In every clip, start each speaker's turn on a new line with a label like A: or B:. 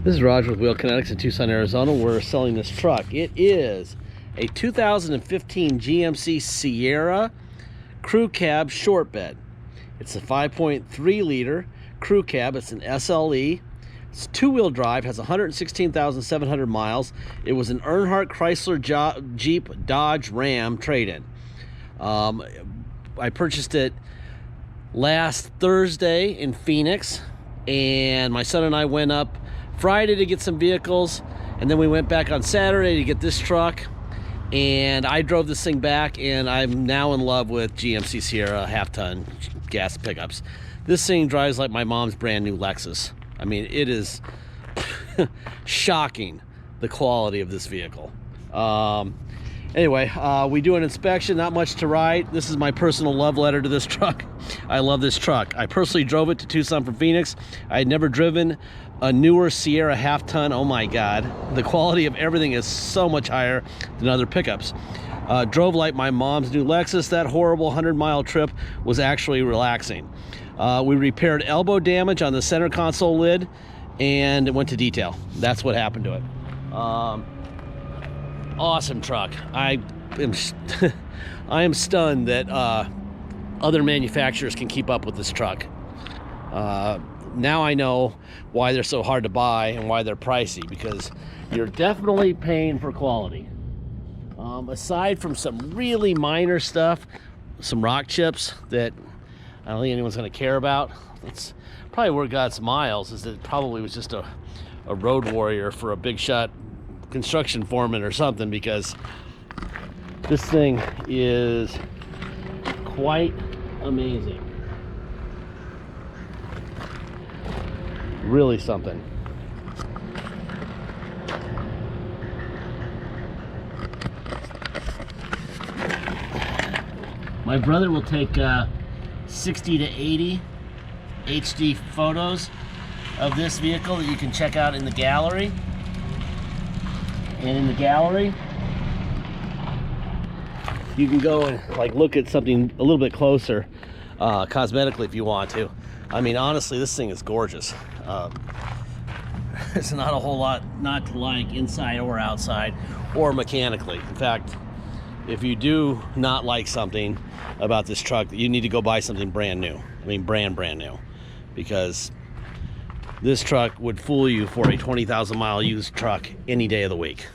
A: This is Roger with Wheel Kinetics in Tucson, Arizona. We're selling this truck. It is a 2015 GMC Sierra crew cab short bed. It's a 5.3 liter crew cab. It's an SLE. It's two-wheel drive, has 116,700 miles. It was an Earnhardt Chrysler Jeep Dodge Ram trade-in. I purchased it last Thursday in Phoenix, and my son and I went up Friday to get some vehicles, and then we went back on Saturday to get this truck, and I drove this thing back, and I'm now in love with GMC Sierra half-ton gas pickups. This thing drives like my mom's brand new Lexus. I mean, it is shocking, the quality of this vehicle. Anyway, we do an inspection, not much to write. This is my personal love letter to this truck. I love this truck. I personally drove it to Tucson from Phoenix. I had never driven a newer Sierra half-ton. Oh my God. The quality of everything is so much higher than other pickups. Drove like my mom's new Lexus. That horrible 100-mile trip was actually relaxing. We repaired elbow damage on the center console lid, and it went to detail. That's what happened to it. Awesome truck. I am stunned that other manufacturers can keep up with this truck. Now I know why they're so hard to buy and why they're pricey, because you're definitely paying for quality. Aside from some really minor stuff, some rock chips that I don't think anyone's going to care about. That's probably where it got its miles, is that it probably was just a road warrior for a big shot construction foreman or something, because this thing is quite amazing. Really something. My brother will take 60 to 80 HD photos of this vehicle that you can check out in the gallery. And in the gallery, you can go and like look at something a little bit closer, cosmetically, if you want to. I mean, honestly, this thing is gorgeous. There's not a whole lot not to like inside or outside or mechanically. In fact, if you do not like something about this truck, you need to go buy something brand new. I mean, brand new, because this truck would fool you for a 20,000 mile used truck any day of the week,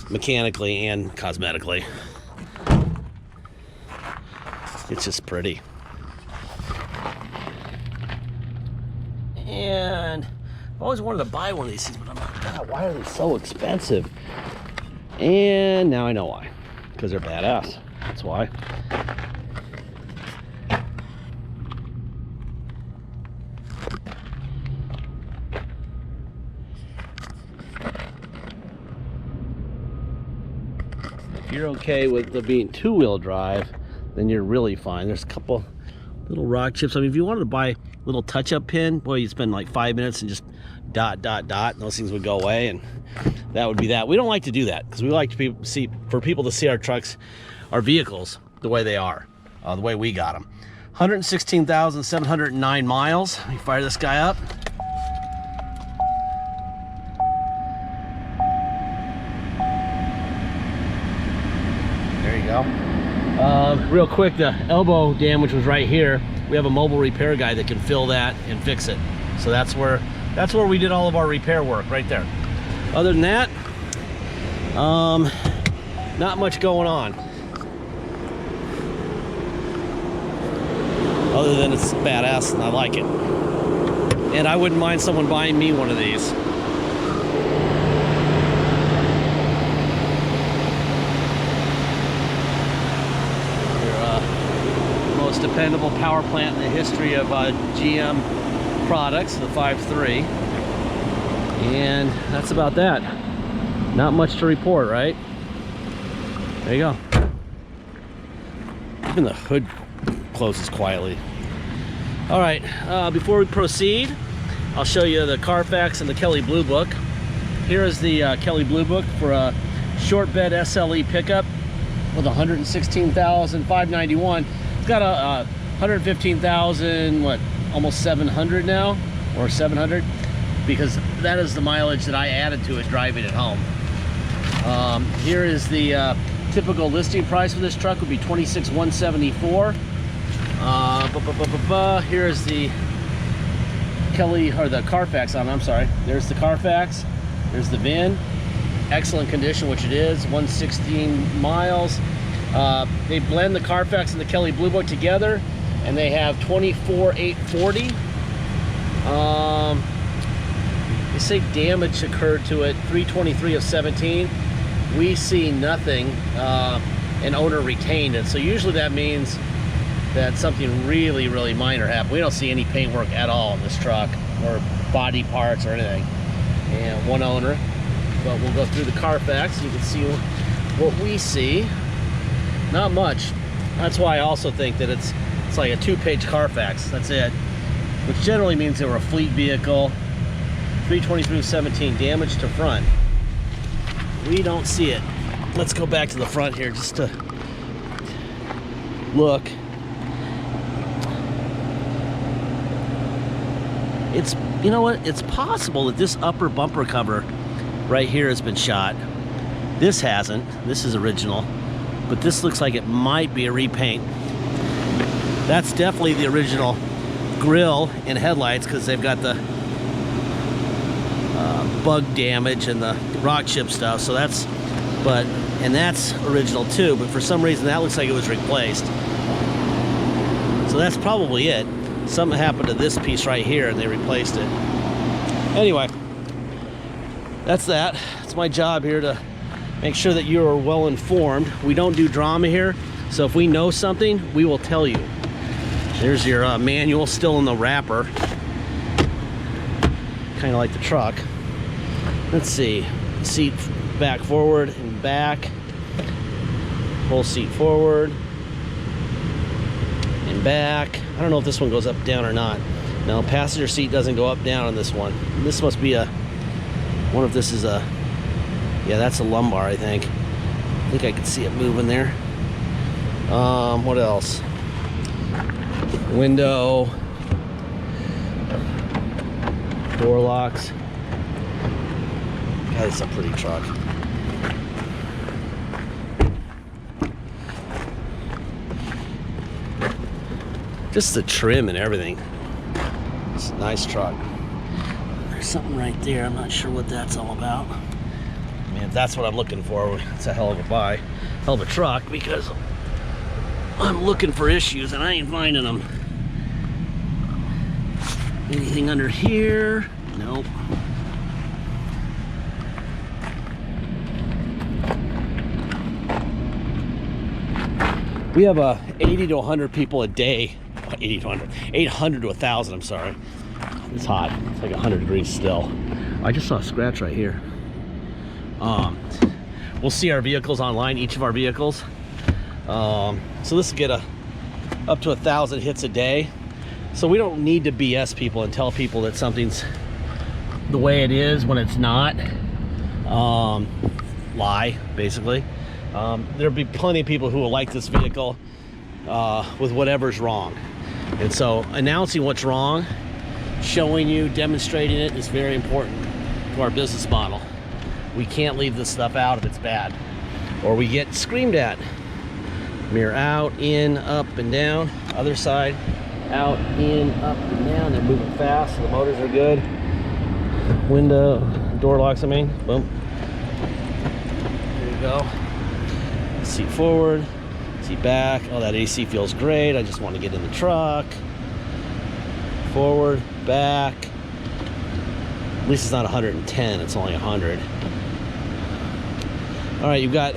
A: mechanically and cosmetically. It's just pretty. And I've always wanted to buy one of these things, but I'm like, God, why are they so expensive? And now I know why. Because they're badass. That's why. If you're okay with the being two-wheel drive, then you're really fine. There's a couple little rock chips. I mean, if you wanted to buy a little touch-up pin, boy, you'd spend like 5 minutes and just dot, and those things would go away, and that would be that. We don't like to do that, because we like to for people to see our trucks, our vehicles, the way they are, the way we got them. 116,709 miles. Let me fire this guy up. There you go. Real quick, the elbow damage was right here. We have a mobile repair guy that can fill that and fix it. So that's where we did all of our repair work, right there. Other than that, not much going on. Other than it's badass and I like it. And I wouldn't mind someone buying me one of these. Most dependable power plant in the history of GM products, the 5.3. And that's about that. Not much to report, right? There you go. Even the hood closes quietly. All right, before we proceed, I'll show you the Carfax and the Kelley Blue Book. Here is the Kelley Blue Book for a short bed SLE pickup with 116,591. It's got a 115,000, what, almost 700 now, or 700. because that is the mileage that I added to it driving it home. Here is the typical listing price for this truck would be $26,174. Here is the Kelly, or the Carfax on, I'm sorry. There's the Carfax, there's the VIN, excellent condition, which it is, 116 miles. They blend the Carfax and the Kelly Blue Book together, and they have 24,840. They say damage occurred to it, 323 of 17. We see nothing, and owner retained it. So usually that means that something really, really minor happened. We don't see any paintwork at all in this truck, or body parts or anything. And one owner, but we'll go through the Carfax so you can see what we see. Not much. That's why I also think that it's like a 2-page Carfax. That's it. Which generally means they were a fleet vehicle. 323 of 17, damage to front. We don't see it. Let's go back to the front here just to look. It's, you know what? It's possible that this upper bumper cover right here has been shot. This hasn't. This is original. But this looks like it might be a repaint. That's definitely the original grille and headlights, because they've got the bug damage and the rock chip stuff. So that's, and that's original too, but for some reason that looks like it was replaced. So that's probably it. Something happened to this piece right here and they replaced it. Anyway, that's that. It's my job here to make sure that you are well informed. We don't do drama here, so if we know something, we will tell you. There's your manual still in the wrapper. Kind of like the truck. Let's see. Seat back, forward, and back. Whole seat forward and back. I don't know if this one goes up, down or not. No, passenger seat doesn't go up, down on this one. This must be a, I wonder if this is a, yeah, that's a lumbar, I think. I think I can see it moving there. What else? Window. Door locks. God, it's a pretty truck. Just the trim and everything. It's a nice truck. There's something right there. I'm not sure what that's all about. I mean, if that's what I'm looking for, it's a hell of a buy. Hell of a truck, because I'm looking for issues and I ain't finding them. Anything under here? Nope. We have 80 to 100 people a day. 80 to 100. 800 to 1,000, I'm sorry. It's hot. It's like 100 degrees still. I just saw a scratch right here. We'll see our vehicles online, each of our vehicles. So this will get up to 1,000 hits a day. So we don't need to BS people and tell people that something's the way it is when it's not. Lie, basically. There'll be plenty of people who will like this vehicle with whatever's wrong. And so announcing what's wrong, showing you, demonstrating it is very important to our business model. We can't leave this stuff out if it's bad, or we get screamed at. Mirror out, in, up, and down. Other side, out, in, up, and down. They're moving fast, so the motors are good. Window, door locks, I mean. Boom. There you go. Seat forward, seat back. Oh, that AC feels great. I just want to get in the truck. Forward, back. At least it's not 110, it's only 100. All right, you've got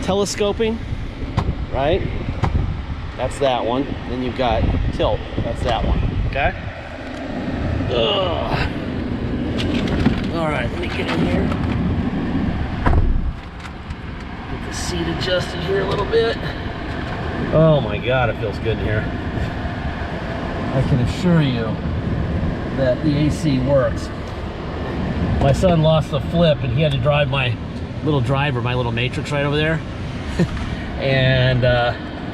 A: telescoping, right? That's that one. Then you've got tilt. That's that one. Okay? Ugh. All right, let me get in here. Get the seat adjusted here a little bit. Oh my God, it feels good in here. I can assure you that the AC works. My son lost the flip and he had to drive my little driver, my little Matrix right over there. And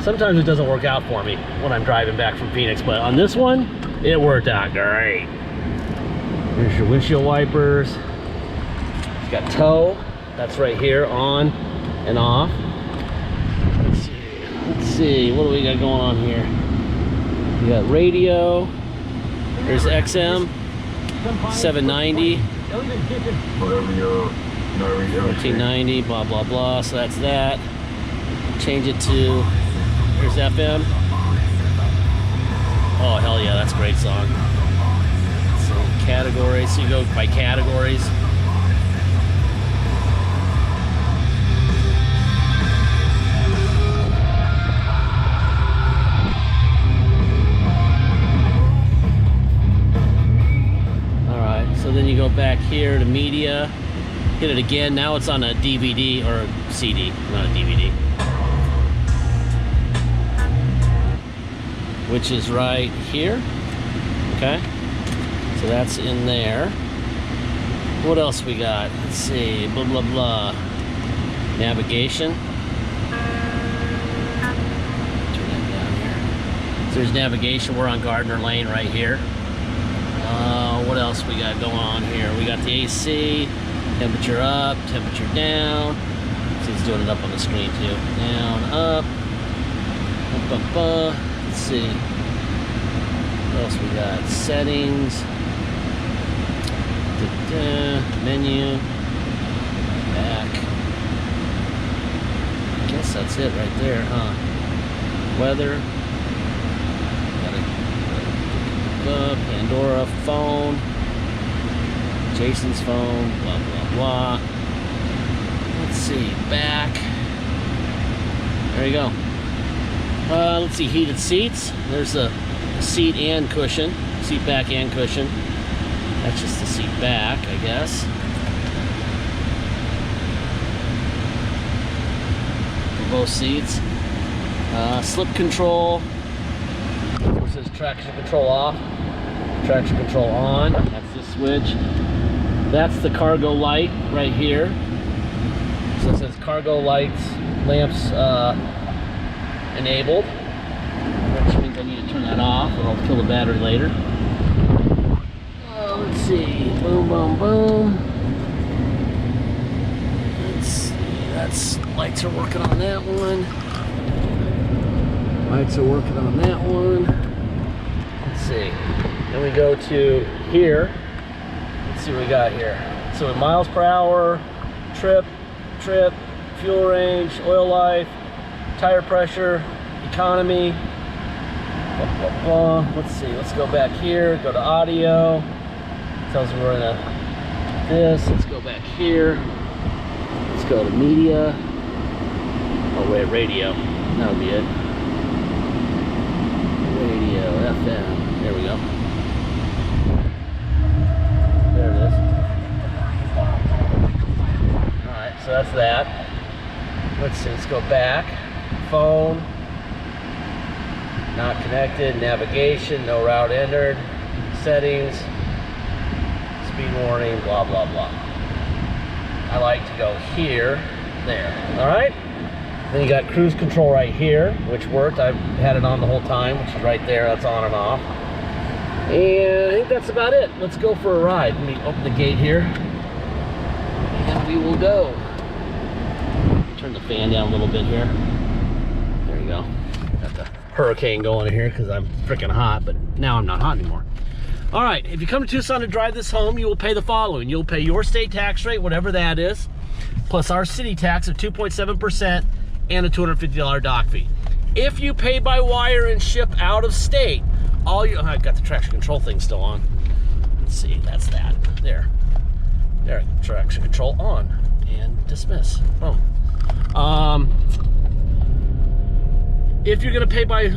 A: sometimes it doesn't work out for me when I'm driving back from Phoenix, but on this one, it worked out great. Here's your windshield wipers. It's got tow. That's right here, on and off. Let's see, what do we got going on here? We got radio. There's XM, 790, 1490, blah, blah, blah. So that's that. Change it to, here's FM. Oh, hell yeah, that's a great song. So categories, so you go by categories. So then you go back here to media, hit it again. Now it's on a DVD or a CD, not a DVD. Which is right here. Okay. So that's in there. What else we got? Let's see. Blah, blah, blah. Navigation. Turn that down here. So there's navigation. We're on Gardner Lane right here. What else we got going on here? We got the AC, temperature up, temperature down. So he's doing it up on the screen too. Down, up, up, up, up. Let's see. What else we got? Settings, menu, back. I guess that's it right there, huh? Weather. Pandora, phone, Jason's phone, blah, blah, blah. Let's see, back. There you go. Let's see, heated seats. There's a seat and cushion, seat back and cushion. That's just the seat back, I guess. For both seats. Slip control. It says traction control off. Traction control on. That's the switch. That's the cargo light right here. So it says cargo lights, lamps enabled, which means I need to turn that off or I'll kill the battery later. Let's see. Boom, boom, boom. Let's see. That's lights are working on that one. Lights are working on that one. Let's see. Then we go to here. Let's see what we got here. So miles per hour, trip, fuel range, oil life, tire pressure, economy, blah, blah, blah. Let's see, let's go back here, go to audio. Tells me we're in a this. Let's go back here. Let's go to media. Oh wait, radio. That'll be it. Radio, FM. There we go. There it is. Alright, so that's that. Let's see, let's go back. Phone. Not connected. Navigation, no route entered. Settings. Speed warning, blah, blah, blah. I like to go here, there. Alright? Then you got cruise control right here, which worked. I've had it on the whole time, which is right there. That's on and off. And I think that's about it. Let's go for a ride. Let me open the gate here. And we will go. Turn the fan down a little bit here. There you go. Got the hurricane going in here because I'm freaking hot, but now I'm not hot anymore. All right, if you come to Tucson to drive this home, you will pay the following. You'll pay your state tax rate, whatever that is, plus our city tax of 2.7% and a $250 dock fee. If you pay by wire and ship out of state, all you, I've got the traction control thing still on. Let's see, that's that. There, traction control on and dismiss. Boom. If you're gonna pay by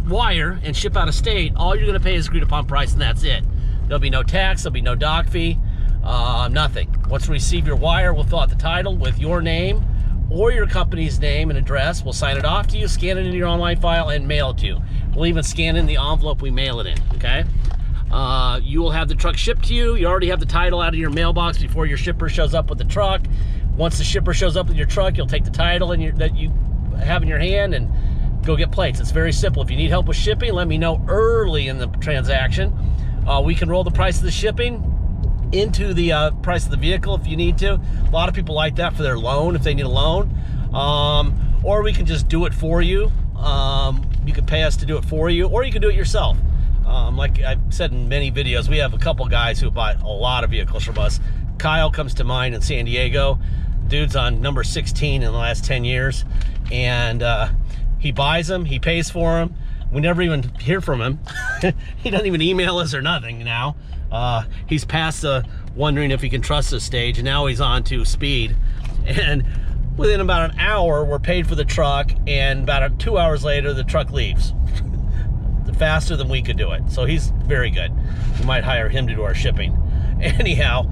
A: wire and ship out of state, all you're gonna pay is agreed upon price, and that's it. There'll be no tax, there'll be no dock fee, nothing. Once we receive your wire, we'll fill out the title with your name or your company's name and address. We'll sign it off to you, scan it into your online file, and mail it to you. We'll even scan in the envelope we mail it in, okay? You will have the truck shipped to you. You already have the title out of your mailbox before your shipper shows up with the truck. Once the shipper shows up with your truck, you'll take the title that you have in your hand and go get plates. It's very simple. If you need help with shipping, let me know early in the transaction. We can roll the price of the shipping into the price of the vehicle if you need to. A lot of people like that for their loan, if they need a loan. Or we can just do it for you. You can pay us to do it for you, or you can do it yourself. Like I've said in many videos, we have a couple guys who bought a lot of vehicles from us. Kyle comes to mind in San Diego. Dude's on number 16 in the last 10 years. And he buys them, he pays for them. We never even hear from him. He doesn't even email us or nothing now. He's past the wondering if he can trust this stage, and now he's on to speed. And within about an hour, we're paid for the truck, and about 2 hours later, the truck leaves. Faster than we could do it. So he's very good. We might hire him to do our shipping. Anyhow,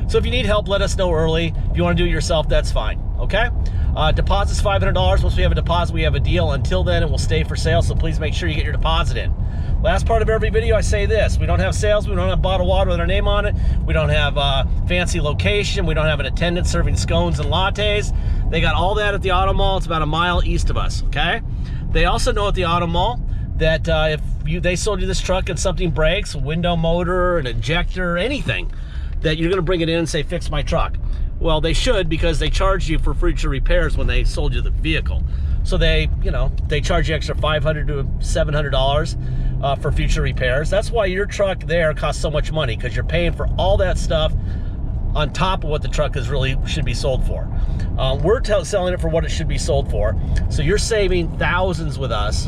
A: so if you need help, let us know early. If you want to do it yourself, that's fine. Okay? Deposit's $500. Once we have a deposit, we have a deal. Until then, it will stay for sale, so please make sure you get your deposit in. Last part of every video, I say this. We don't have sales. We don't have bottled water with our name on it. We don't have fancy location. We don't have an attendant serving scones and lattes. They got all that at the auto mall. It's about a mile east of us, okay? They also know at the auto mall that if they sold you this truck and something breaks, a window motor, an injector, anything, that you're gonna bring it in and say, fix my truck. Well, they should, because they charge you for future repairs when they sold you the vehicle. So they, you know, they charge you extra $500 to $700 for future repairs. That's why your truck there costs so much money, because you're paying for all that stuff on top of what the truck is really should be sold for. We're selling it for what it should be sold for. So you're saving thousands with us.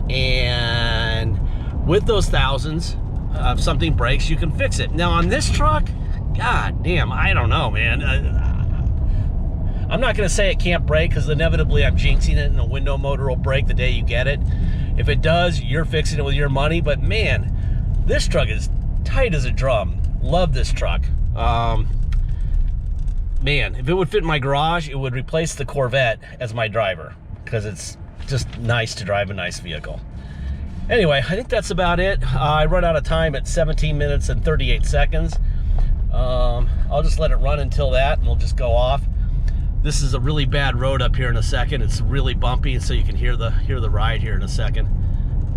A: And with those thousands, if something breaks, you can fix it. Now on this truck, god damn, I don't know, man. I'm not gonna say it can't break, because inevitably I'm jinxing it and the window motor will break the day you get it. If it does, you're fixing it with your money. But man, this truck is tight as a drum. Love this truck. Man, if it would fit in my garage, it would replace the Corvette as my driver, because it's just nice to drive a nice vehicle. Anyway, I think that's about it. I run out of time at 17 minutes and 38 seconds. I'll just let it run until that, and we'll just go off. This is a really bad road up here in a second. It's really bumpy, and so you can hear the ride here in a second.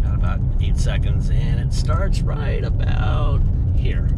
A: Got about 8 seconds, and it starts right about here.